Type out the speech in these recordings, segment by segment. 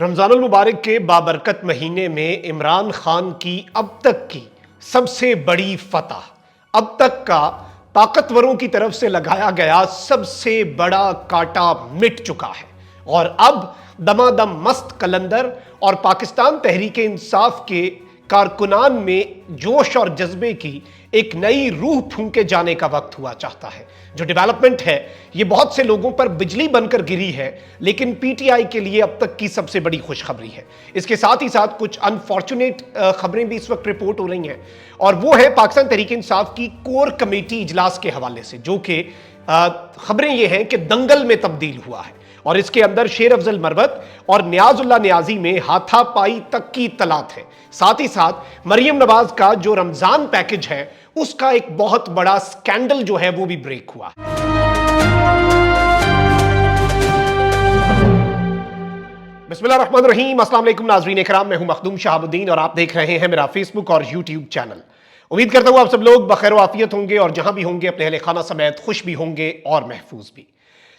رمضان المبارک کے بابرکت مہینے میں عمران خان کی اب تک کی سب سے بڑی فتح، اب تک کا طاقتوروں کی طرف سے لگایا گیا سب سے بڑا کاٹا مٹ چکا ہے، اور اب دمادم مست قلندر اور پاکستان تحریک انصاف کے کارکنان میں جوش اور جذبے کی ایک نئی روح پھونکے جانے کا وقت ہوا چاہتا ہے۔ جو ڈیولپمنٹ ہے یہ بہت سے لوگوں پر بجلی بن کر گری ہے، لیکن پی ٹی آئی کے لیے اب تک کی سب سے بڑی خوشخبری ہے۔ اس کے ساتھ ہی ساتھ کچھ انفارچونیٹ خبریں بھی اس وقت رپورٹ ہو رہی ہیں، اور وہ ہے پاکستان تحریک انصاف کی کور کمیٹی اجلاس کے حوالے سے، جو کہ خبریں یہ ہیں کہ دنگل میں تبدیل ہوا ہے، اور اس کے اندر شیر افضل مروت اور نیاز اللہ نیازی میں ہاتھا پائی تک کی اطلاعات ہے۔ ساتھ ہی ساتھ مریم نواز کا جو رمضان پیکج ہے اس کا ایک بہت بڑا سکینڈل جو ہے وہ بھی بریک ہوا۔ بسم اللہ الرحمن الرحیم، السلام علیکم ناظرین اکرام، میں ہوں مخدوم شہاب الدین اور آپ دیکھ رہے ہیں میرا فیس بک اور یوٹیوب چینل۔ امید کرتا ہوں آپ سب لوگ بخیر و عافیت ہوں گے، اور جہاں بھی ہوں گے اپنے اہل خانہ سمیت خوش بھی ہوں گے اور محفوظ بھی۔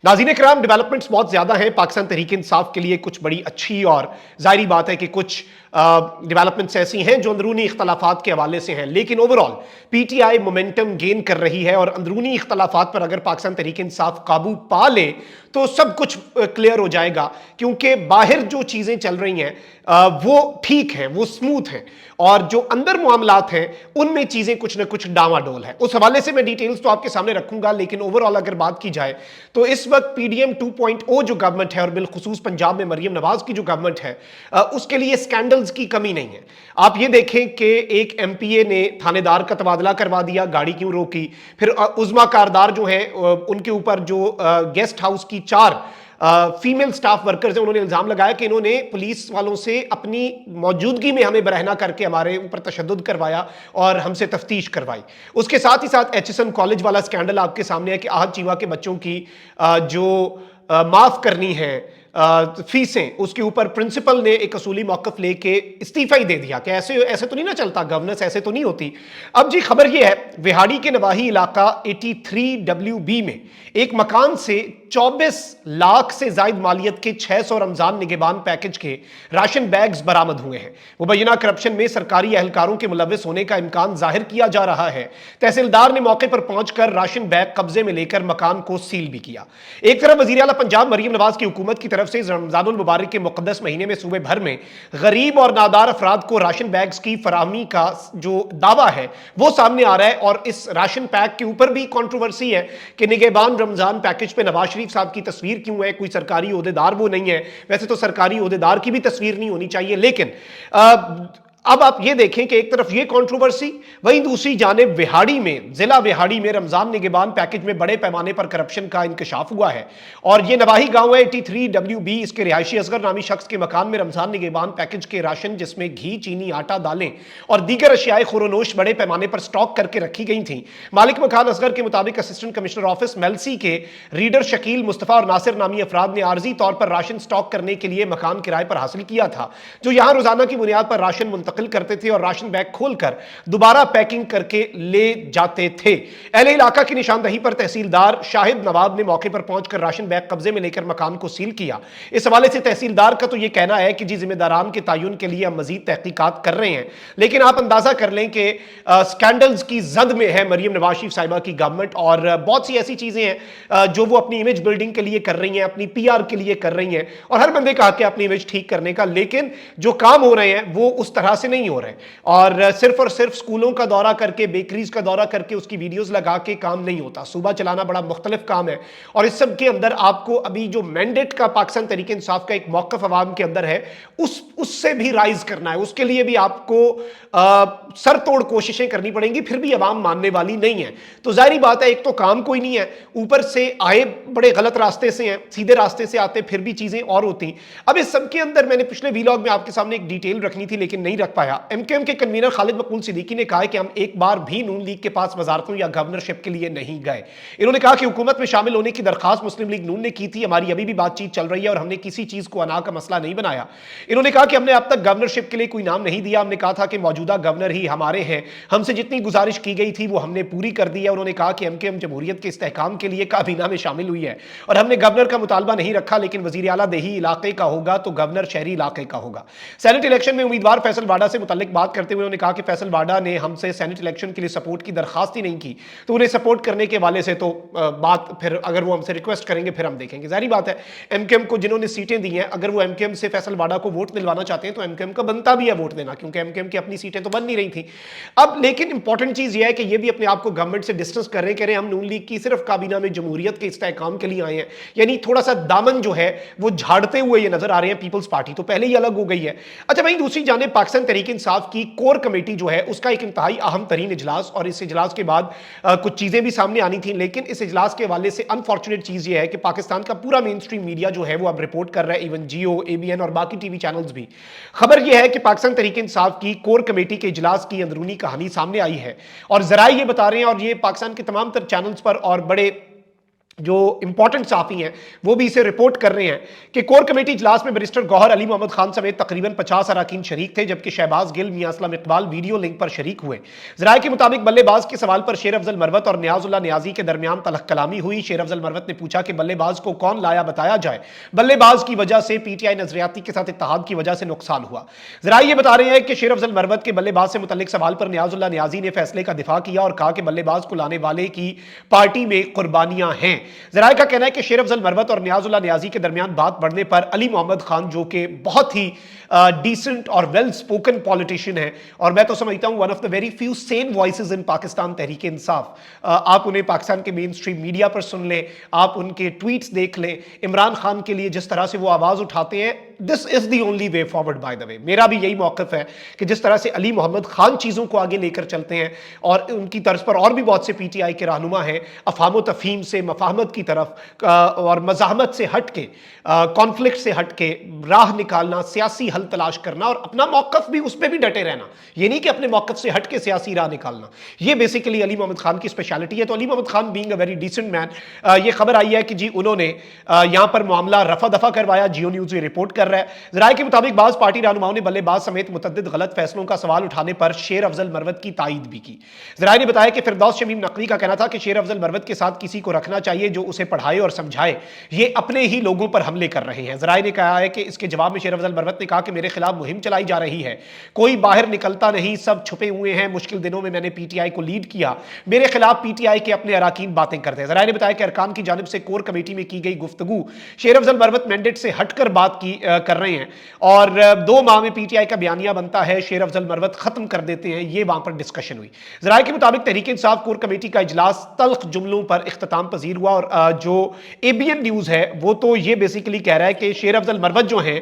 ناظرین کرام، ڈیولپمنٹس بہت زیادہ ہیں پاکستان تحریک انصاف کے لیے، کچھ بڑی اچھی اور ظاہری بات ہے کہ کچھ ڈیولپمنٹس ایسی ہیں جو اندرونی اختلافات کے حوالے سے ہیں، لیکن overall P T I momentum gain کر رہی ہے، اور اندرونی اختلافات پر اگر پاکستان تحریک انصاف قابو پا لے تو سب کچھ کلیئر ہو جائے گا، کیونکہ باہر جو چیزیں چل رہی ہیں وہ ٹھیک ہیں، وہ سموتھ ہیں، اور جو اندر معاملات ہیں ان میں چیزیں کچھ نہ کچھ ڈاما ڈول ہیں۔ اس حوالے سے میں ڈیٹیلز تو آپ کے سامنے رکھوں گا، لیکن اوورال اگر بات کی جائے تو اس وقت پی ڈی ایم 2.0 جو گورنمنٹ ہے، اور بالخصوص پنجاب میں مریم نواز کی جو گورنمنٹ ہے، اس کے لیے سکینڈلز کی کمی نہیں ہے۔ آپ یہ دیکھیں کہ ایک ایم پی اے نے تھانے دار کا تبادلہ کروا دیا، گاڑی کیوں روکی، پھر عظما کاردار جو ہیں ان کے اوپر جو گیسٹ ہاؤس کی 4 فیمیل سٹاف ورکرز ہیں، انہوں نے الزام لگایا کہ انہوں نے پولیس والوں سے اپنی موجودگی میں ہمیں برہنہ کر کے ہمارے اوپر تشدد کروایا اور ہم سے تفتیش کروائی۔ اس کے ساتھ ہی ساتھ ایچ ایس ایم کالج والا سکینڈل آپ کے سامنے ہے کہ آہت چیوا کے بچوں کی جو معاف کرنی ہے فیسیں، اس کے اوپر پرنسپل نے ایک اصولی موقف لے کے استعفیٰ ہی دے دیا کہ ایسے تو نہیں نہ چلتا، گورننس ایسے تو نہیں ہوتی۔ اب جی خبر یہ ہے، وہاڑی کے نواحی علاقہ 83WB میں ایک مکان سے 24 لاکھ سے زائد مالیت کے 600 رمضان نگہبان پیکج کے راشن بیگز برآمد ہوئے ہیں۔ مبینہ کرپشن میں سرکاری اہلکاروں کے ملوث ہونے کا امکان ظاہر کیا جا رہا ہے۔ تحصیلدار نے موقع پر پہنچ کر راشن بیگ قبضے میں لے کر مکان کو سیل بھی کیا۔ ایک طرف وزیر اعلیٰ پنجاب مریم نواز کی حکومت کی طرف سے رمضان المبارک کے مقدس مہینے میں صوبے بھر میں غریب اور نادار افراد کو راشن بیگز کی فراہمی کا جو دعویٰ ہے وہ سامنے آ رہا ہے، اور اس راشن پیک کے اوپر بھی کنٹروورسی ہے کہ نگہبان رمضان پیکج پہ نواز شریف صاحب کی تصویر کیوں ہے، کوئی سرکاری عہدیدار وہ نہیں ہے۔ ویسے تو سرکاری عہدیدار کی بھی تصویر نہیں ہونی چاہیے، لیکن اب آپ یہ دیکھیں کہ ایک طرف یہ کنٹروورسی، وہیں دوسری جانب وہاڑی میں، ضلع وہاڑی میں رمضان نگہبان پیکج میں بڑے پیمانے پر کرپشن کا انکشاف ہوا ہے، اور یہ نواحی گاؤں ہے 83WB، اس کے رہائشی اصغر نامی شخص کے مکان میں رمضان نگہبان پیکج کے راشن، جس میں گھی، چینی، آٹا، دالیں اور دیگر اشیاء خورونوش بڑے پیمانے پر سٹاک کر کے رکھی گئی تھیں۔ مالک مکان اصغر کے مطابق اسسٹنٹ کمشنر آفس میلسی کے ریڈر شکیل، مصطفیٰ اور ناصر نامی افراد نے عارضی طور پر راشن سٹاک کرنے کے لیے مکان کرائے پر حاصل کیا تھا، جو یہاں روزانہ کی بنیاد پر راشن منتقل کرتے تھے اور راشن بیگ کھول کر دوبارہ پیکنگ کر کے لے جاتے تھے۔ اہل علاقہ کی نشاندہی پر تحصیلدار شاہد نواب نے موقع پر پہنچ کر راشن بیگ قبضے میں لے کر مکان کو سیل کیا۔ اس حوالے سے تحصیلدار کا تو یہ کہنا ہے کہ جی ذمہ داران کے تعین کے لیے ہم مزید تحقیقات کر رہے ہیں، لیکن آپ اندازہ کر لیں کہ سکینڈلز کی زد میں ہے مریم نواز شریف صاحبہ کی گورنمنٹ، اور بہت سی ایسی چیزیں ہیں جو وہ اپنی امیج بلڈنگ کے لیے کر رہی ہیں، اپنی پی آر کے لیے کر رہی ہیں، اور ہر بندے کا حق ہے اپنی امیج ٹھیک کرنے کا، لیکن جو کام ہو رہے ہیں وہ اس طرح سے نہیں ہو رہے، اور صرف سکولوں کا دورہ کر کے، بیکریز کا دورہ کر کے اس کی ویڈیوز لگا کے کام نہیں ہوتا۔ صوبہ چلانا بڑا مختلف کام ہے، اور اس سب کے اندر آپ کو ابھی جو مینڈیٹ کا پاکستان تحریک انصاف کا ایک موقف عوام کے اندر ہے اس سے بھی رائز کرنا ہے، اس کے لیے بھی آپ کو سر توڑ کوششیں کرنی پڑیں گی، پھر بھی عوام ماننے والی نہیں ہے۔ تو ظاہری بات ہے، ایک تو کام کوئی نہیں ہے، اوپر سے آئے بڑے غلط راستے سے ہیں، سیدھے راستے سے آتے پھر بھی چیزیں اور ہوتی۔ اب اس سب کے اندر میں نے پچھلے ویلاگ میں آپ کے سامنے ایک ڈیٹیل رکھنی تھی لیکن نہیں رکھ रख पाया। एमकेएम के कन्वीनर खालिद मकबूल सिद्दीकी ने कहा कि हम एक बार भी नून लीग के पास वजारतों या गवर्नरशिप के लिए नहीं गए। इन्होंने कहा कि हुकूमत में शामिल होने की दरखास्त मुस्लिम लीग नून ने की थी, हमारी अभी भी बातचीत चल रही है और हमने किसी चीज को अना का मसला नहीं बनाया। इन्होंने कहा कि हमने अब तक गवर्नरशिप के लिए कोई नाम नहीं दिया, हमने कहा था कि मौजूदा गवर्नर ही हमारे हैं, हमसे जितनी गुजारिश की गई थी वो हमने पूरी कर दी है। उन्होंने कहा कि एमकेएम जमहूरियत के इस्तेहकाम के लिए काबीना में शामिल हुई है और हमने गवर्नर का मुतालबा नहीं रखा, लेकिन वजीर आला देही इलाके का होगा तो गवर्नर शहरी इलाके का होगा। सेनेट इलेक्शन में उम्मीदवार फैसल वाडा से मुतल्लिक बात करते हुए उन्होंने कहा कि फैसल वाडा ने हमसे सेनेट इलेक्शन के लिए सपोर्ट की दरखास्त ही नहीं की, तो उन्हें सपोर्ट करने के वाले से तो बात फिर अगर वो हमसे रिक्वेस्ट करेंगे फिर हम देखेंगे। जाहिर बात है एमकेएम को जिन्होंने सीटें दी हैं, अगर वो एमकेएम से फैसल वाडा को वोट दिलवाना चाहते हैं तो एमकेएम का बनता भी है वोट देना, क्योंकि एमकेएम की अपनी सीटें तो बन नहीं रही थी। अब लेकिन इंपॉर्टेंट चीज ये है कि ये भी अपने आप को गवर्नमेंट से डिस्टेंस कर रहे हैं, कह रहे हैं हम नून लीग की सिर्फ काबीना में जमहूरियत के इस्तेहकाम के लिए आए हैं, यानी थोड़ा सा दामन जो है वो झाड़ते हुए ये नजर आ रहे हैं। पीपल्स पार्टी तो पहले ही अलग हो गई है। अच्छा वहीं दूसरी जानिब पाकिस्तान तहरीक इंसाफ की कोर कमेटी जो है उसका एक इंतहाई अहम तरीन इजलास, और इस इजलास के बाद कुछ चीजें भी सामने आनी थी, लेकिन इस इजलास के हवाले से अनफॉर्चुनेट चीज ये है कि पाकिस्तान का पूरा मेन स्ट्रीम मीडिया जो है वो अब रिपोर्ट कर रहा है, इवन जियो, एबीएन और बाकी टीवी चैनल्स भी। खबर यह है कि पाकिस्तान तहरीक इंसाफ की कोर कमेटी के इजलास की अंदरूनी कहानी सामने आई है और जराए ये बता रहे हैं, और ये पाकिस्तान के तमाम तर चैनल्स पर और बड़े जो इंपॉर्टेंट साफी हैं वो भी इसे रिपोर्ट कर रहे हैं कि कोर कमेटी इजलास में बैरिस्टर गौहर अली मोहम्मद खान समेत तकरीबन 50 अरकान शरीक थे, जबकि शहबाज गिल, मियां असलम इकबाल वीडियो लिंक पर शरीक हुए। जराये के मुताबिक बल्लेबाज के सवाल पर शेर अफजल मरवत और नियाजुल्लाह नियाजी के दरमियान तलख कलामी हुई। शेर अफजल मरवत ने पूछा कि बल्लेबाज को कौन लाया बताया जाए, बल्लेबाज की वजह से पीटीआई नजरियाती के साथ इत्तेहाद की वजह से नुकसान हुआ। जराये ये बता रहे हैं कि शेर अफजल मरवत के बल्लेबाज से मुतल्लिक सवाल पर नियाजुल्लाह नियाजी ने फैसले का दिफा किया और कहा कि बल्लेबाज को लाने वाले की पार्टी में कुर्बानियां हैं। जराये का कहना है कि शेर अफजल मरवत और नियाजुल्लाह नियाजी के दरमियान बात बढ़ने पर अली मोहम्मद खान जो कि बहुत ही डिसेंट और वेल स्पोकन पॉलिटिशियन है, और मैं तो समझता हूं one of the very few sane voices in Pakistan Tehreek Insaf, आप उन्हें पाकिस्तान के मेन स्ट्रीम मीडिया पर सुन लें, आप उनके ट्वीट्स देख लें, इमरान खान के लिए जिस तरह से वो आवाज उठाते हैं, this is the only way forward. By the way मेरा भी यही मौकफ है कि जिस तरह से अली मोहम्मद खान चीजों को आगे लेकर चलते हैं और उनकी तर्ज पर और भी बहुत से पीटीआई के रहनुमा हैं, अफाम तफहीम से मफाहमत की तरफ और मज़ाहमत से हट के, कॉन्फ्लिक्ट से हट के राह निकालना, सियासी हल तलाश करना और अपना मौकफ भी उस पर भी डटे रहना, ये नहीं कि अपने मौकफ से हट के सियासी राह निकालना, ये बेसिकली अली मोहम्मद खान की स्पेशलिटी है। तो Ali Mohammad Khan being a very decent man, ये खबर आई है कि जी उन्होंने यहां पर मामला रफा दफा करवाया, जियो न्यूज ये रिपोर्ट कर रहा है। जराये के मुताबिक बाज पार्टी रहनुमाओं ने बल्लेबाज समेत मुतद्दिद गलत फैसलों का सवाल उठाने पर शेर अफजल मरवत की तायद भी की। जराये ने बताया कि फिरदौस शमीम नकवी का कहना था कि शेर अफजल मरवत के साथ किसी को रखना चाहिए जो उसे पढ़ाए और समझाए, ये अपने ही लोगों पर हमले कर रहे हैं। जराये ने कहा है कि इसके जवाब में शेर अफजल मरवत ने कहा कि मेरे खिलाफ मुहिम चलाई जा रही है, कोई बाहर निकलता नहीं, सब छुपे हुए हैं, मुश्किल दिनों में मैंने पीटीआई को लीड किया, मेरे खिलाफ पीटीआई के अपने अरकान बातें करते हैं। जराये ने बताया कि अरकान की जानिब से कोर कमेटी में की गई गुफ्तगू शेर अफजल मरवत मैंडेट से हटकर बात कर रहे हैं और 2 माह में पीटीआई का बयानिया बनता है, शेर अफजल मरवत खत्म कर देते हैं, ये वहां पर डिस्कशन हुई। जराये के मुताबिक तहरीक इंसाफ कोर कमेटी का इजलास तल्ख जुमलों पर इख्तिताम पजीर हुआ और जो एबीएन न्यूज है वो तो ये बेसिकली कह रहा है कि शेर अफजल मरवत जो हैं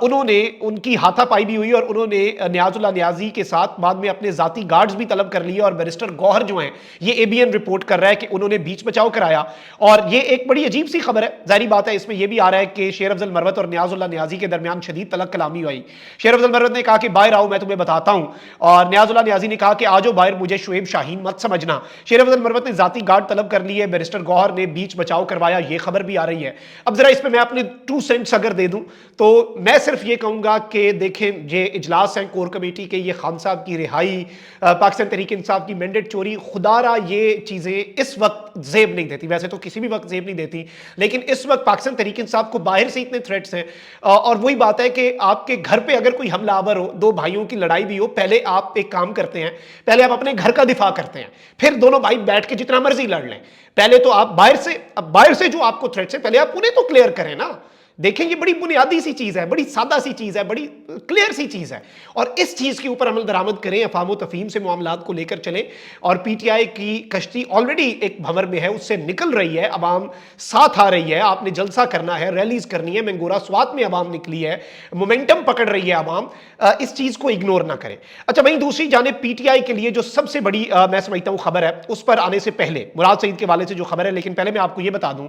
उन्होंने उनकी हाथापाई भी हुई और उन्होंने नियाजुल्लाह नियाजी के साथ बाद में अपने जाती गार्ड्स भी तलब कर लिए और बैरिस्टर गौहर जो हैं, ये एबीएन रिपोर्ट कर रहा है कि उन्होंने बीच बचाव कराया। और ये एक बड़ी अजीब सी खबर है, जाहिर बात है इसमें यह भी आ रहा है कि शेर अफजल मरवत और नियाजुल्लाह नियाजी के दरमियान शदीद तलक कलामी हुई। शेर अफजल मरवत ने कहा कि बाहर आओ मैं तुम्हें बताता हूं, और नियाजुल्लाह नियाजी ने कहा कि आ जाओ बाहर, मुझे शुएब शाहीन मत समझना। शेर अफजल मरवत ने जाती गार्ड तलब कर लिए, बैरिस्टर गौहर ने बीच बचाव करवाया, यह खबर भी आ रही है। अब जरा इस पर मैं अपने 2 सेंट्स अगर दे दूं तो मैं सिर्फ ये कहूंगा कि देखें ये इजलास है कोर कमेटी के, ये खान साहब की रिहाई, पाकिस्तान तहरीक इंसाफ की मैंडेट चोरी, खुदारा ये चीजें इस वक्त जेब नहीं देती, वैसे तो किसी भी वक्त जेब नहीं देती, लेकिन इस वक्त पाकिस्तान तहरीक इंसाफ को बाहर से इतने थ्रेट्स हैं। और वही बात है कि आपके घर पे अगर कोई हमलावर हो, 2 भाइयों की लड़ाई भी हो, पहले आप एक काम करते हैं, पहले आप अपने घर का दिफा करते हैं, फिर दोनों भाई बैठ के जितना मर्जी लड़ लें। पहले तो आप बाहर से जो आपको थ्रेट्स है पहले आप उन्हें तो क्लियर करें ना। देखें ये बड़ी बुनियादी सी चीज है, बड़ी सादा सी चीज है, बड़ी क्लियर सी चीज है, और इस चीज के ऊपर अमल दरामद करें, अफाम तफहीम से मामलात को लेकर चलें। और पीटीआई की कश्ती ऑलरेडी एक भंवर में है, उससे निकल रही है, अवाम साथ आ रही है, आपने जलसा करना है, रैलीज करनी है, मंगोरा स्वात में अवाम निकली है, मोमेंटम पकड़ रही है अवाम, इस चीज को इग्नोर ना करें। अच्छा वहीं दूसरी जानिब पीटीआई के लिए जो सबसे बड़ी मैं समझता हूं खबर है, उस पर आने से पहले मुराद सईद के वाले से जो खबर है, लेकिन पहले मैं आपको यह बता दूं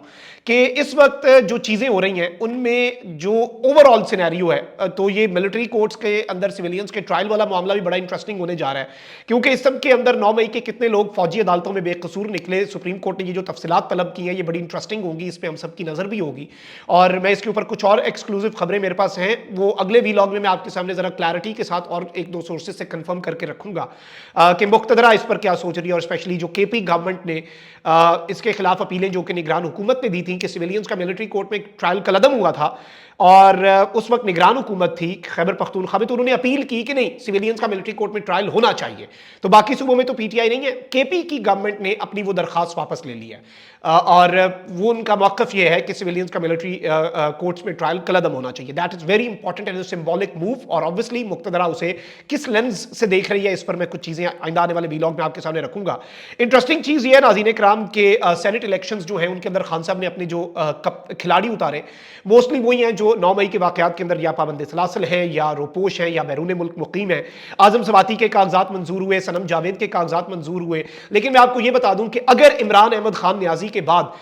कि इस वक्त जो चीजें हो रही हैं में जो ओवरऑल सिनेरियो है, तो ये मिलिट्री मिलिट्री कोर्ट्स के अंदर सिविलियंस के ट्रायल वाला मामला भी बड़ा इंटरेस्टिंग होने जा रहा है, क्योंकि इस सब के अंदर 9 मई के कितने लोग फौजी अदालतों में बेकसूर निकले, सुप्रीम कोर्ट ने ये जो तफसीलात तलब की हैं ये बड़ी इंटरेस्टिंग होगी, इस पर हम सबकी नज़र भी होगी। और मैं इसके ऊपर कुछ और एक्सक्लूसिव खबरें मेरे पास हैं, वो अगले वीलॉग में मैं आपके सामने ज़रा क्लैरिटी के साथ और एक दो सोर्सेज से कंफर्म करके रखूंगा कि मुक्तदरा इस पर क्या सोच रही है। और स्पेशली जो केपी गवर्नमेंट ने इसके खिलाफ अपीलें जो कि निगरान हुकूमत ने दी थी कि सिविलियंस का मिलिट्री कोर्ट में एक ट्रायल कलदम हुआ था और उस वक्त निगरान हुकूमत थी खैबर पख्तूनख्वा में, तो उन्होंने अपील की कि नहीं, सिविलियंस का मिलिट्री कोर्ट में ट्रायल होना चाहिए। तो बाकी सूबों में तो पीटीआई नहीं है, केपी की गवर्नमेंट ने अपनी वो दरखास्त वापस ले ली है और वो उनका मौक़िफ़ ये है कि सिविलियंस का मिलिट्री कोर्ट्स में ट्रायल कलदम होना चाहिए। That is very important and symbolic move. और ऑब्वियसली मुक्तदरा उसे किस लेंस से देख रही है, इस पर मैं कुछ चीज़ें आइंदा आने वाले वीलॉग में आपके सामने रखूंगा। इंटरेस्टिंग चीज़ ये है नाज़रीन इकराम के सेनेट इलेक्शंस जो हैं उनके अंदर खान साहब ने अपने जो खिलाड़ी उतारे मोस्टली वही हैं जो 9 मई के वाक़यात के अंदर या पाबंद सलासल हैं या रोपोश हैं या बैरून मुल्क मुकीम है। आज़म सवाती के कागजात मंजूर हुए, सनम जावेद के कागजात मंजूर हुए। लेकिन मैं आपको ये बता दूं कि अगर इमरान अहमद खान न्याजी के बाद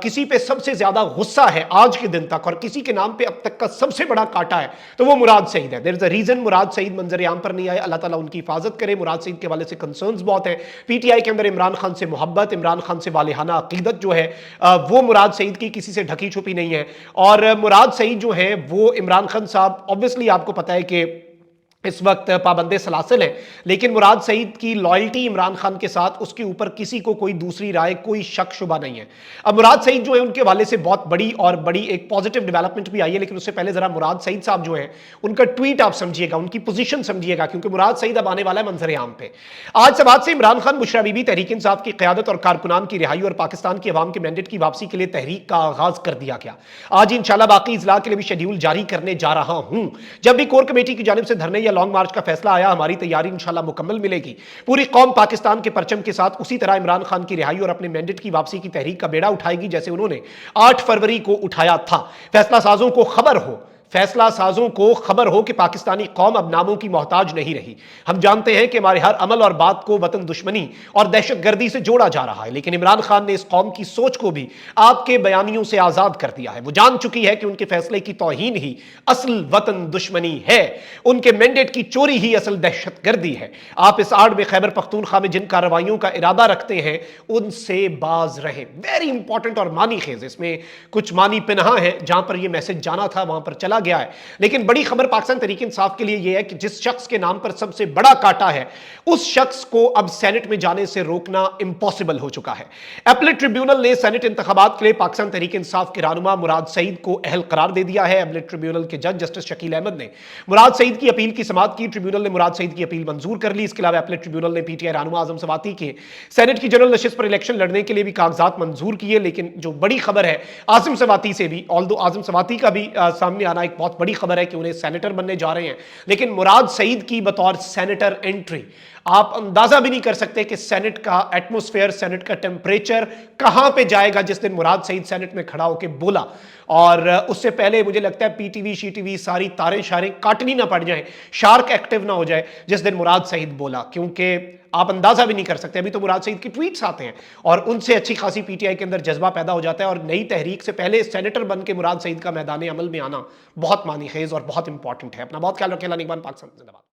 किसी पे सबसे ज्यादा गुस्सा है आज के दिन तक और किसी के नाम पे अब तक का सबसे बड़ा काटा है तो वो मुराद सईद है। देयर इज अ रीजन मुराद सईद मंजर आम पर नहीं आए, अल्लाह ताला उनकी हिफाजत करे। मुराद सईद के हवाले से कंसर्न्स बहुत है। पीटीआई के अंदर इमरान खान से मोहब्बत, इमरान खान से वालिहाना अकीदत जो है वो मुराद सईद की किसी से ढकी छुपी नहीं है। और मुराद सईद जो है वो इमरान खान साहब ऑब्वियसली आपको पता है कि इस वक्त पाबंदे सलासिल है, लेकिन मुराद सईद की लॉयल्टी इमरान खान के साथ, उसके ऊपर किसी को कोई दूसरी राय, कोई शक शुबा नहीं है। अब मुराद सईद जो है उनके हवाले से बहुत बड़ी एक पॉजिटिव डेवलपमेंट भी आई है, लेकिन उससे पहले जरा मुराद सईद साहब जो है उनका ट्वीट आप समझिएगा, उनकी पोजीशन समझिएगा, क्योंकि मुराद सईद अब आने वाला है मंजर आम पे। आज समाज से इमरान खान, बुशरा बीबी, तहरीक इंसाफ की क़यादत और कारकुनान की रिहाई और पाकिस्तान की अवाम के मैंडेट की वापसी के लिए तहरीक का आगाज कर दिया गया। आज इंशाल्लाह बाकी इजला के लिए भी शेड्यूल जारी करने जा रहा हूं। जब भी कोर कमेटी की जानिब से धरने या लॉन्ग मार्च का फैसला आया, हमारी तैयारी इंशाल्लाह मुकम्मल मिलेगी। पूरी कौम पाकिस्तान के परचम के साथ उसी तरह इमरान खान की रिहाई और अपने मैंडेट की वापसी की तहरीक का बेड़ा उठाएगी जैसे उन्होंने 8 फरवरी को उठाया था। फैसला साजों को खबर हो कि पाकिस्तानी कौम अब नामों की मोहताज नहीं रही। हम जानते हैं कि हमारे हर अमल और बात को वतन दुश्मनी और दहशतगर्दी से जोड़ा जा रहा है, लेकिन इमरान खान ने इस कौम की सोच को भी आपके बयानियों से आजाद कर दिया है। वो जान चुकी है कि उनके फैसले की तौहीन ही असल वतन दुश्मनी है, उनके मैंडेट की चोरी ही असल दहशतगर्दी है। आप इस आड़ में खैबर पख्तूनख्वा में जिन कार्रवाइयों का इरादा रखते हैं उनसे बाज रहें। वेरी इंपॉर्टेंट और मानी खेज, इसमें कुछ मानी पिनहा है। जहां पर यह मैसेज जाना था वहां पर चला गया है, लेकिन बड़ी खबर पाकिस्तान तहरीक इंसाफ के लिए यह है कि जिस शख्स के नाम पर सबसे बड़ा काटा है उस शख्स को अब सेनेट में जाने से रोकना इंपॉसिबल हो चुका है। एपलेट ट्रिब्यूनल ने सेनेट इंतखाबात के लिए पाकिस्तान तहरीक इंसाफ के रहनुमा मुराद सईद को अहल करार दे दिया है। एपलेट ट्रिब्यूनल के जज जस्टिस शकील अहमद ने मुराद सईद की अपील की समाअत की। ट्रिब्यूनल ने मुराद सईद की अपील मंजूर कर ली। इसके अलावा एपलेट ट्रिब्यूनल ने पीटीआई रहनुमा आजम सवाती के सेनेट की जनरल नशिस्त पर इलेक्शन लड़ने के लिए भी कागजात मंजूर किए। लेकिन जो बड़ी खबर है आजम सवाती से भी, ऑल्दो आजम सवाती का भी सामने आना एक बहुत बड़ी खबर है कि उन्हें सेनेटर बनने जा रहे हैं, लेकिन मुराद सईद की बतौर सेनेटर एंट्री, आप अंदाजा भी नहीं कर सकते कि सेनेट का एटमॉस्फेयर, सेनेट का टेम्परेचर कहां पे जाएगा जिस दिन मुराद सईद सेनेट में खड़ा होकर बोला। और उससे पहले मुझे लगता है पीटीवी शीटीवी सारी तारें शारें काटनी ना पड़ जाएं, शार्क एक्टिव ना हो जाए जिस दिन मुराद सईद बोला, क्योंकि आप अंदाजा भी नहीं कर सकते। अभी तो मुराद सईद की ट्वीट्स आते हैं और उनसे अच्छी खासी पीटीआई के अंदर जज्बा पैदा हो जाता है। और नई तहरीक से पहले सेनेटर बन के मुराद सईद का मैदान अमल में आना बहुत मानी खेज और बहुत इंपॉर्टेंट है। अपना बहुत ख्याल रखें। पाकिस्तान जिंदाबाद।